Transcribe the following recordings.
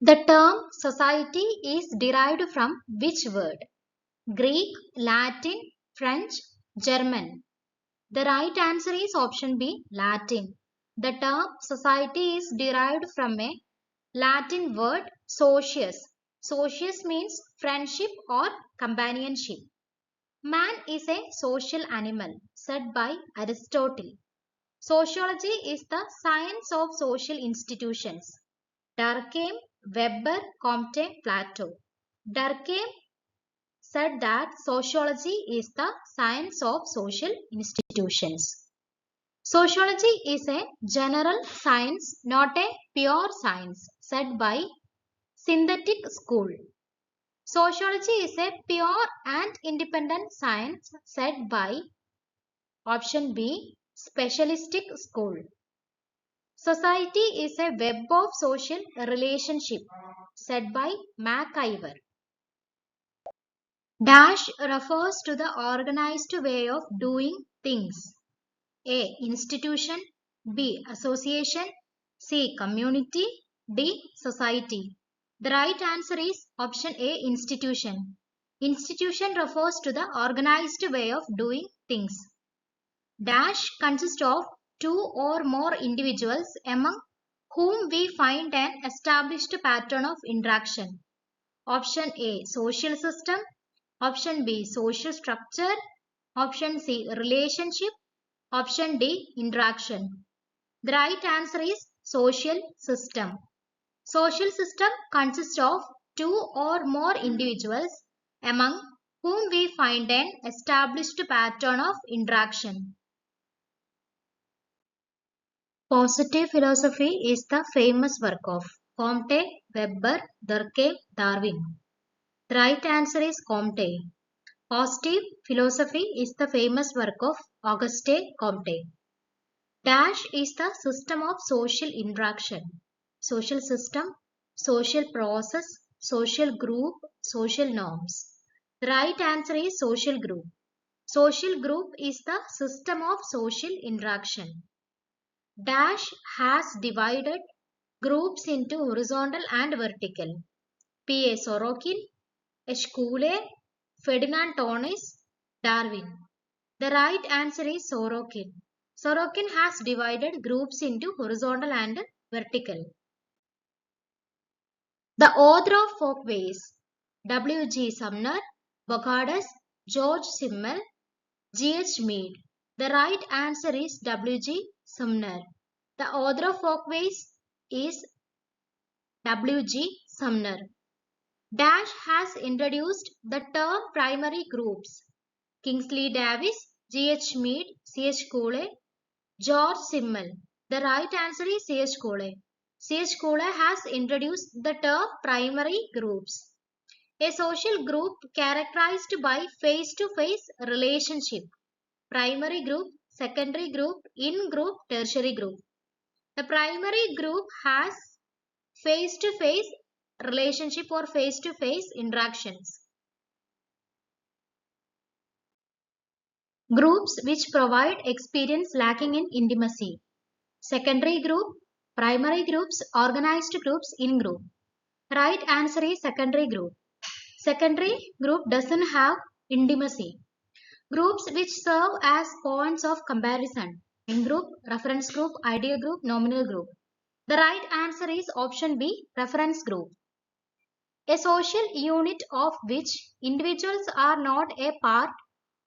The term society is derived from which word? Greek, Latin, French, German. The right answer is option B, Latin. The term society is derived from a Latin word socius. Socius means friendship or companionship. Man is a social animal, said by Aristotle. Sociology is the science of social institutions. Durkheim, Weber, Comte, Plato. Durkheim said that sociology is the science of social institutions. Sociology is a general science, not a pure science, said by synthetic school. Sociology is a pure and independent science, said by option B, specialistic school. Society is a web of social relationship, said by MacIver. Dash refers to the organized way of doing things. A. Institution. B. Association. C. Community. D. Society. The right answer is option A. Institution. Institution refers to the organized way of doing things. Dash consists of two or more individuals among whom we find an established pattern of interaction. Option A. Social system. Option B. Social structure. Option C. Relationship. Option D. Interaction. The right answer is social system. Social system consists of two or more individuals among whom we find an established pattern of interaction. Positive philosophy is the famous work of Comte, Weber, Durkheim, Darwin. The right answer is Comte. Positive philosophy is the famous work of Auguste Comte. Dash is the system of social interaction. Social system, social process, social group, social norms. The right answer is social group. Social group is the system of social interaction. Dash has divided groups into horizontal and vertical. P. A. Sorokin, H. Cooley, Ferdinand Tonis, Darwin. The right answer is Sorokin. Sorokin has divided groups into horizontal and vertical. The author of Folkways, W. G. Sumner, Bogardus, George Simmel, G. H. Mead. The right answer is W. G. Sumner. The author of Folkways is W. G. Sumner. Dash has introduced the term primary groups. Kingsley Davis, G. H. Mead, C. H. Cooley, George Simmel. The right answer is C. H. Cooley. C. H. Cooley has introduced the term primary groups. A social group characterized by face-to-face relationship. Primary group, secondary group, in-group, tertiary group. The primary group has face-to-face relationship or face-to-face interactions. Groups which provide experience lacking in intimacy. Secondary group, primary groups, organized groups, in-group. Right answer is secondary group. Secondary group doesn't have intimacy. Groups which serve as points of comparison. In-group, reference group, ideal group, nominal group. The right answer is option B, reference group. A social unit of which individuals are not a part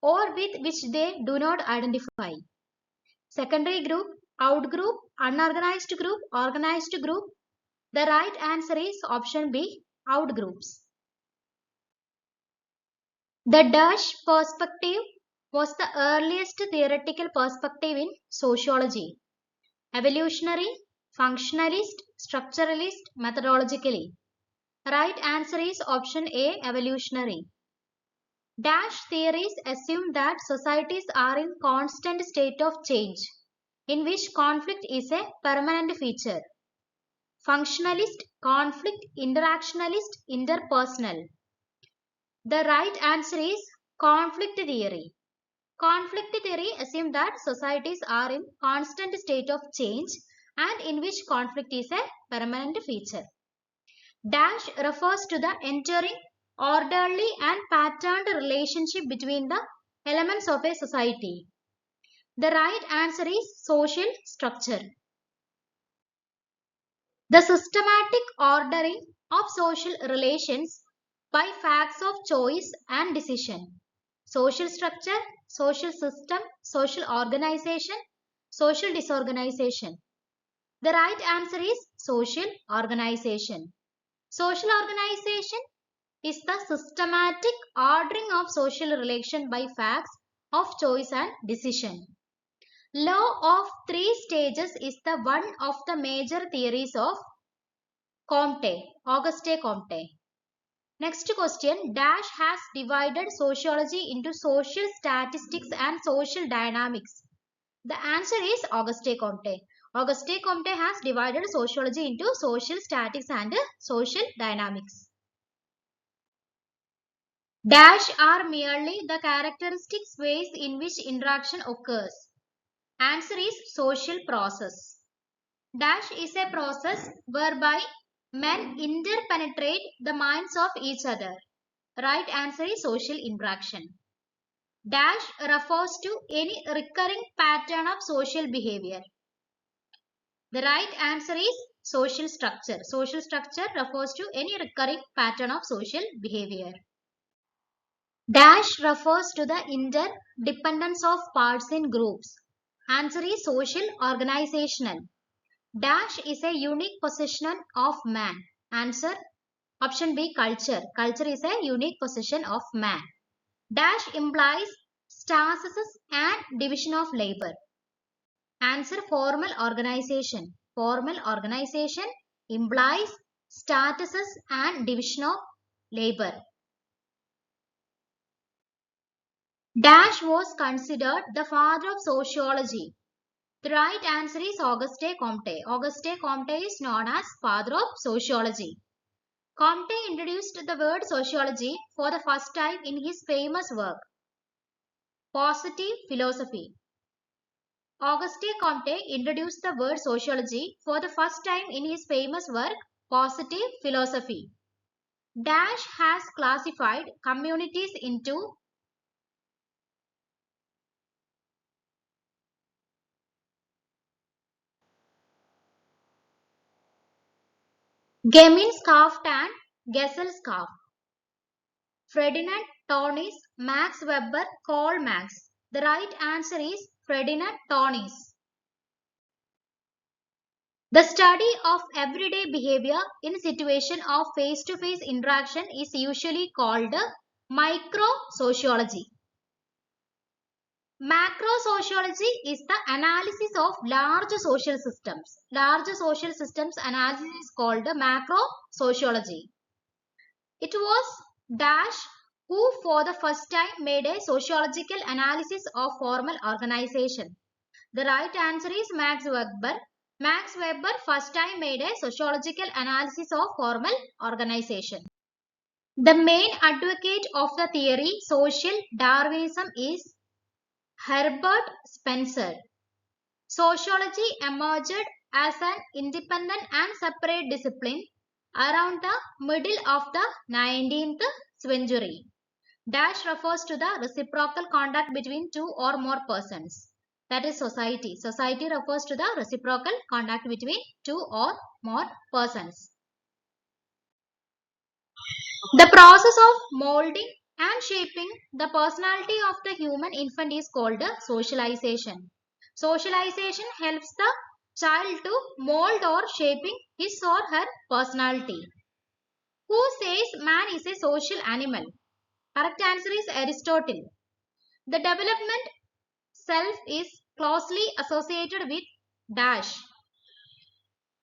or with which they do not identify. Secondary group, outgroup, unorganized group, organized group. The right answer is option B, outgroups. The Dash perspective was the earliest theoretical perspective in sociology. Evolutionary, functionalist, structuralist, methodologically. Right answer is option A, evolutionary. Dash theories assume that societies are in constant state of change, in which conflict is a permanent feature. Functionalist, conflict, interactionalist, interpersonal. The right answer is conflict theory. Conflict theory assumes that societies are in constant state of change and in which conflict is a permanent feature. Dash refers to the enduring, orderly and patterned relationship between the elements of a society. The right answer is social structure. The systematic ordering of social relations by facts of choice and decision. Social structure, social system, social organization, social disorganization. The right answer is social organization. Social organization is the systematic ordering of social relation by facts of choice and decision. Law of three stages is the one of the major theories of Auguste Comte. Next question. Dash has divided sociology into social statistics and social dynamics. The answer is Auguste Comte. Auguste Comte has divided sociology into social statistics and social dynamics. Dash are merely the characteristic ways in which interaction occurs. Answer is social process. Dash is a process whereby men interpenetrate the minds of each other. Right answer is social interaction. Dash refers to any recurring pattern of social behavior. The right answer is social structure. Social structure refers to any recurring pattern of social behavior. Dash refers to the interdependence of parts in groups. Answer is social organizational. Dash is a unique possession of man. Answer option B, culture. Culture is a unique possession of man. Dash implies stasis and division of labor. Answer formal organization. Formal organization implies statuses and division of labor. Dash was considered the father of sociology. The right answer is Auguste Comte. Auguste Comte is known as father of sociology. Comte introduced the word sociology for the first time in his famous work, Positive Philosophy. Auguste Comte introduced the word sociology for the first time in his famous work, Positive Philosophy. Dash has classified communities into Gemeinschaft and Gesellschaft. Ferdinand Tönnies, Max Weber, Karl Marx. The right answer is Ferdinand Tönnies. The study of everyday behavior in situation of face-to-face interaction is usually called micro-sociology. Macro-sociology is the analysis of large social systems. Large social systems analysis is called macro-sociology. It was Dash who for the first time made a sociological analysis of formal organization. The right answer is Max Weber. Max Weber first time made a sociological analysis of formal organization. The main advocate of the theory social Darwinism is Herbert Spencer. Sociology emerged as an independent and separate discipline around the middle of the 19th century. Dash refers to the reciprocal contact between two or more persons. That is society. Society refers to the reciprocal contact between two or more persons. The process of molding and shaping the personality of the human infant is called socialization. Socialization helps the child to mold or shaping his or her personality. Who says man is a social animal? Correct answer is Aristotle. The development self is closely associated with dash.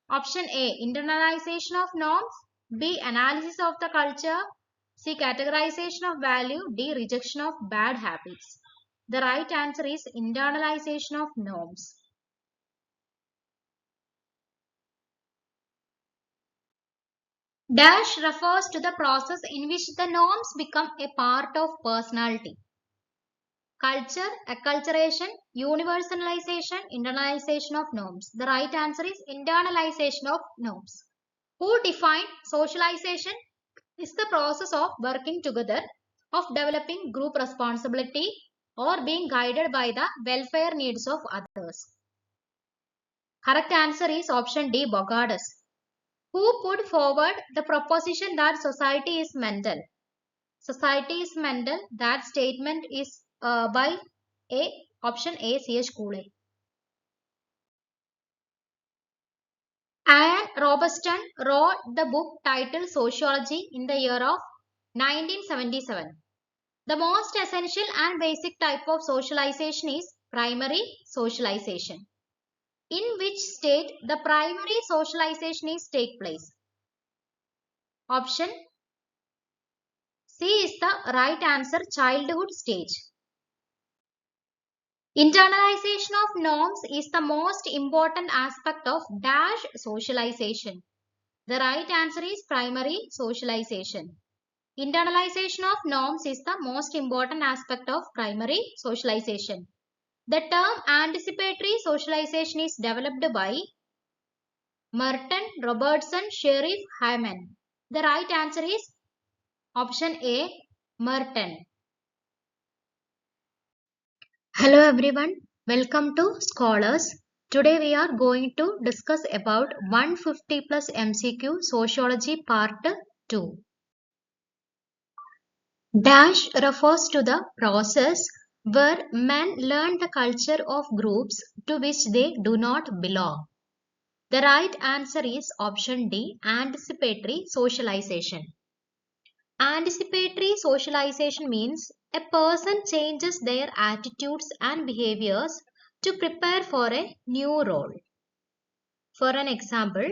Option A, internalization of norms. B, analysis of the culture. C, categorization of value. D, rejection of bad habits. The right answer is internalization of norms. Dash refers to the process in which the norms become a part of personality. Culture, acculturation, universalization, internalization of norms. The right answer is internalization of norms. Who defined socialization is the process of working together, of developing group responsibility, or being guided by the welfare needs of others. Correct answer is option D, Bogardes. Who put forward the proposition that society is mental? Society is mental. That statement is by option A, C.H. Cooley. Anne Robinson wrote the book titled Sociology in the year of 1977. The most essential and basic type of socialization is primary socialization. In which state the primary socialization is take place? Option C is the right answer, childhood stage. Internalization of norms is the most important aspect of dash socialization. The right answer is primary socialization. Internalization of norms is the most important aspect of primary socialization. The term anticipatory socialization is developed by Merton, Robertson, Sheriff, Hyman. The right answer is option A, Merton. Hello everyone, welcome to Scholars. Today we are going to discuss about 150 plus MCQ Sociology Part 2. Dash refers to the process where men learn the culture of groups to which they do not belong. The right answer is option D, anticipatory socialization. Anticipatory socialization means a person changes their attitudes and behaviors to prepare for a new role. For an example,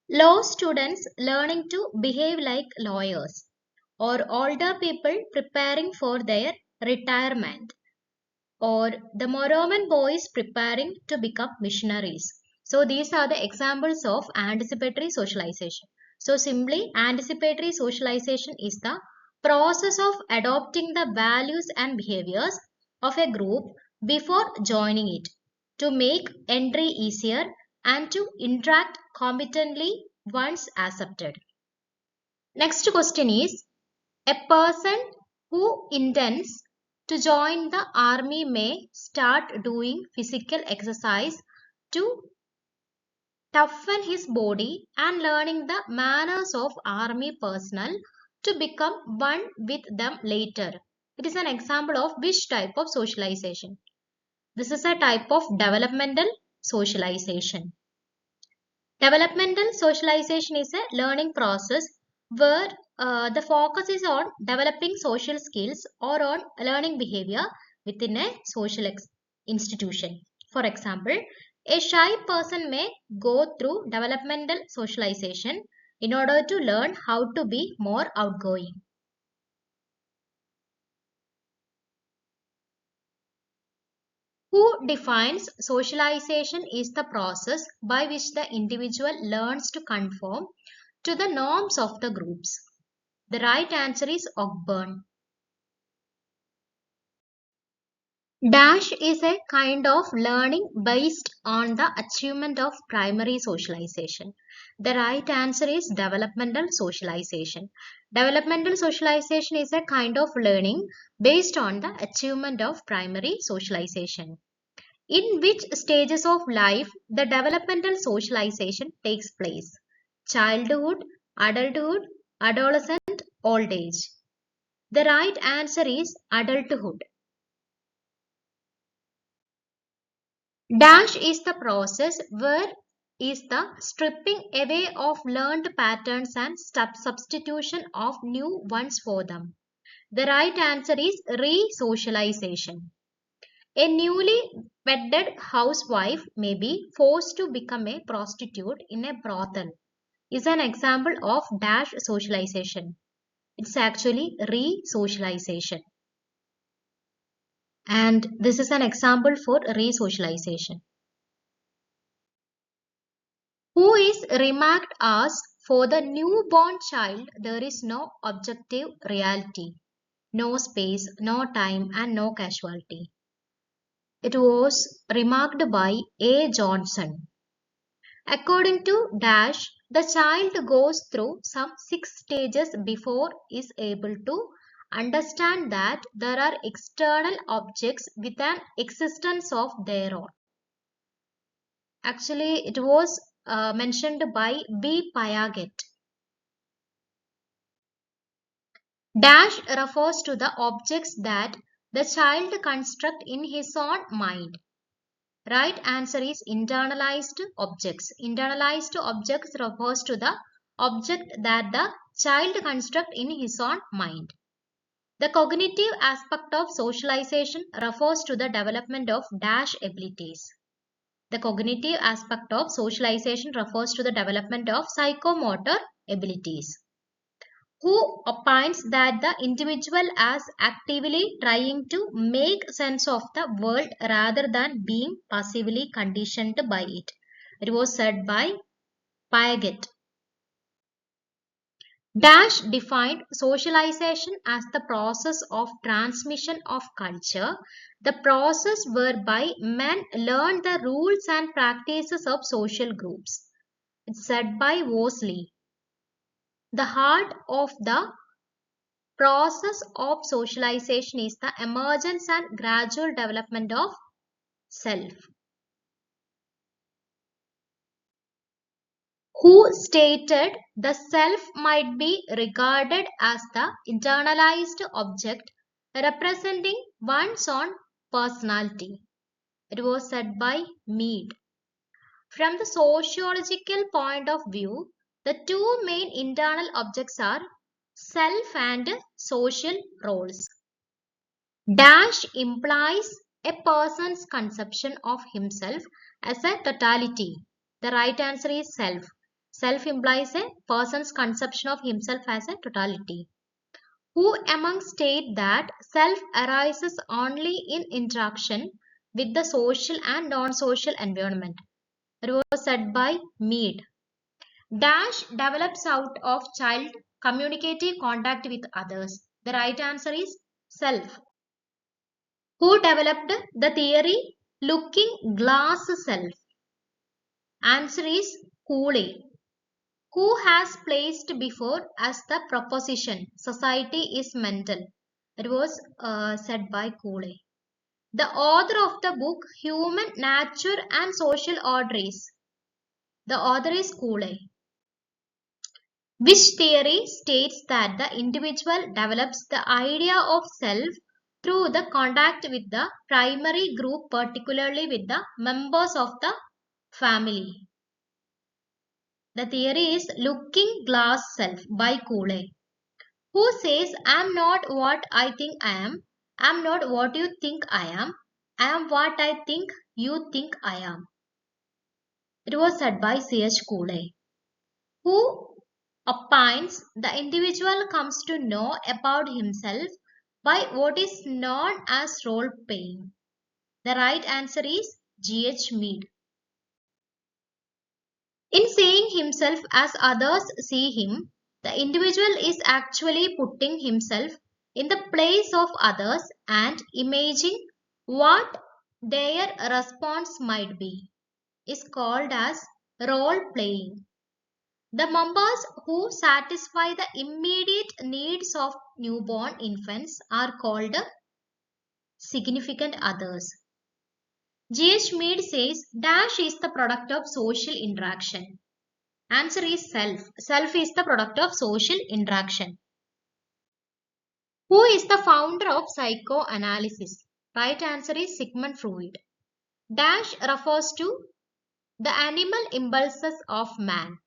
law students learning to behave like lawyers, or older people preparing for their retirement, or the Mormon boys preparing to become missionaries. So these are the examples of anticipatory socialization. So simply anticipatory socialization is the process of adopting the values and behaviors of a group before joining it to make entry easier and to interact competently once accepted. Next question is, a person who intends to join the army may start doing physical exercise to toughen his body and learning the manners of army personnel to become one with them later. It is an example of which type of socialization? This is a type of developmental socialization. Developmental socialization is a learning process where the focus is on developing social skills or on learning behavior within a social institution. For example, a shy person may go through developmental socialization in order to learn how to be more outgoing. Who defines socialization is the process by which the individual learns to conform to the norms of the groups. The right answer is Ogburn. Dash is a kind of learning based on the achievement of primary socialization. The right answer is developmental socialization. Developmental socialization is a kind of learning based on the achievement of primary socialization. In which stages of life the developmental socialization takes place? Childhood, adulthood, adolescent, old age. The right answer is adulthood. Dash is the process where is the stripping away of learned patterns and substitution of new ones for them. The right answer is re-socialization. A newly wedded housewife may be forced to become a prostitute in a brothel. Is an example of dash socialization. It's actually re-socialization. And this is an example for re-socialization. Who is remarked as, for the newborn child there is no objective reality, no space, no time and no casualty. It was remarked by A. Johnson. According to Dash, the child goes through some 6 stages before is able to understand that there are external objects with an existence of their own. Actually, it was mentioned by B. Piaget. Dash refers to the objects that the child construct in his own mind. Right answer is internalized objects. Internalized objects refers to the object that the child construct in his own mind. The cognitive aspect of socialization refers to the development of dash abilities. The cognitive aspect of socialization refers to the development of psychomotor abilities. Who opines that the individual is actively trying to make sense of the world rather than being passively conditioned by it. It was said by Piaget. Dash defined socialization as the process of transmission of culture, the process whereby men learn the rules and practices of social groups. It's said by Worsley. The heart of the process of socialization is the emergence and gradual development of self. Who stated the self might be regarded as the internalized object representing one's own personality. It was said by Mead. From the sociological point of view, the two main internal objects are self and social roles. Dash implies a person's conception of himself as a totality. The right answer is self. Self implies a person's conception of himself as a totality. Who among state that self arises only in interaction with the social and non-social environment? It was said by Mead. Dash develops out of child communicative contact with others. The right answer is self. Who developed the theory looking glass self? Answer is Cooley. Who has placed before us the proposition society is mental? It was said by Cooley. The author of the book Human Nature and Social Order. The author is Cooley. Which theory states that the individual develops the idea of self through the contact with the primary group, particularly with the members of the family? The theory is looking glass self by Cooley. Who says I am not what I think I am not what you think I am what I think you think I am? It was said by C.H. Cooley. Who opines the individual comes to know about himself by what is known as role playing? The right answer is G.H. Mead. In seeing himself as others see him, the individual is actually putting himself in the place of others and imagining what their response might be. Is called as role playing. The members who satisfy the immediate needs of newborn infants are called significant others. G.H. Mead says dash is the product of social interaction. Answer is self. Self is the product of social interaction. Who is the founder of psychoanalysis? Right answer is Sigmund Freud. Dash refers to the animal impulses of man.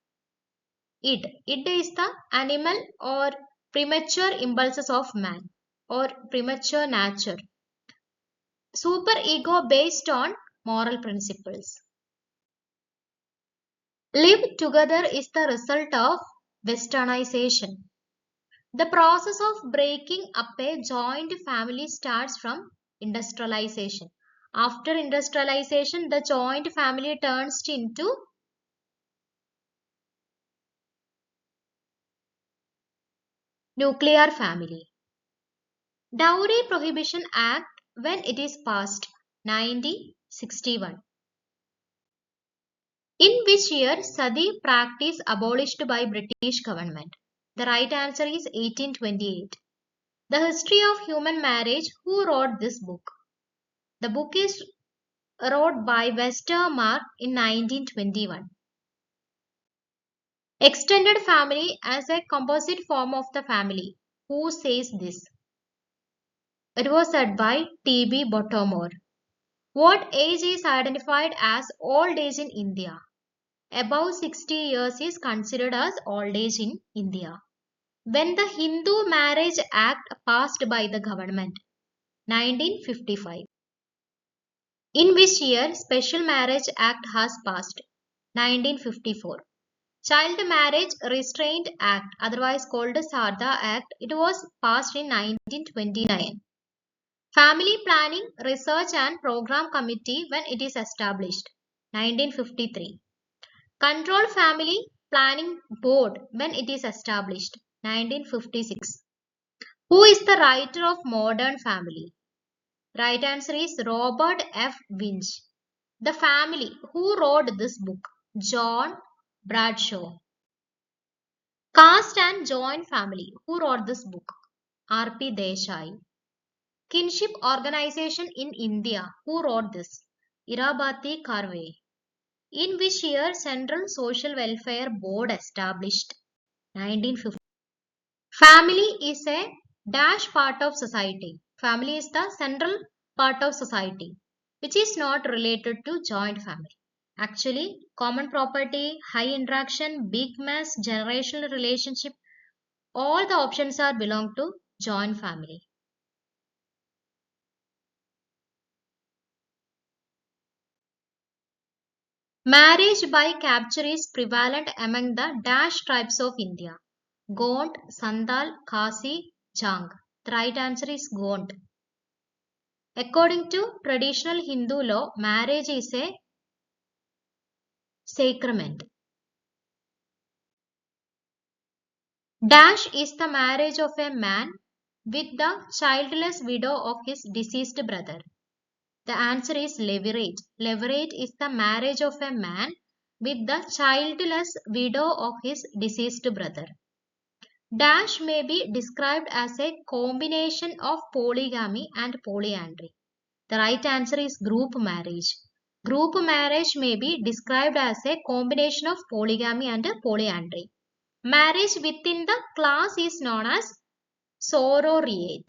Id is the animal or premature impulses of man or premature nature. Superego based on moral principles. Live together is the result of westernization. The process of breaking up a joint family starts from industrialization. After industrialization, the joint family turns into nuclear family. Dowry Prohibition Act, when it is passed? 1961. In which year Sati practice abolished by British government? The right answer is 1828. The History of Human Marriage. Who wrote this book? The book is wrote by Westermarck in 1921. Extended family as a composite form of the family. Who says this? It was said by T.B. Bottomore. What age is identified as old age in India? Above 60 years is considered as old age in India. When the Hindu Marriage Act passed by the government? 1955. In which year Special Marriage Act has passed? 1954. Child Marriage Restraint Act, otherwise called Sarda Act, it was passed in 1929. Family Planning Research and Program Committee, when it is established? 1953. Control Family Planning Board, when it is established? 1956. Who is the writer of Modern Family? Right answer is Robert F. Winch. The Family. Who wrote this book? John Bradshaw. Caste and Joint Family. Who wrote this book? R.P. Desai. Kinship Organization in India. Who wrote this? Irabati Karve. In which year Central Social Welfare Board established? 1950. Family is a dash part of society. Family is the central part of society, which is not related to joint family. Actually, common property, high interaction, big mass, generational relationship, all the options are belong to joint family. Marriage by capture is prevalent among the dash tribes of India. Gond, Sandal, Khasi, Jang. The right answer is Gond. According to traditional Hindu law, marriage is a sacrament. Dash is the marriage of a man with the childless widow of his deceased brother. The answer is levirate. Levirate is the marriage of a man with the childless widow of his deceased brother. Dash may be described as a combination of polygamy and polyandry. The right answer is group marriage. Group marriage may be described as a combination of polygamy and polyandry. Marriage within the class is known as sororate.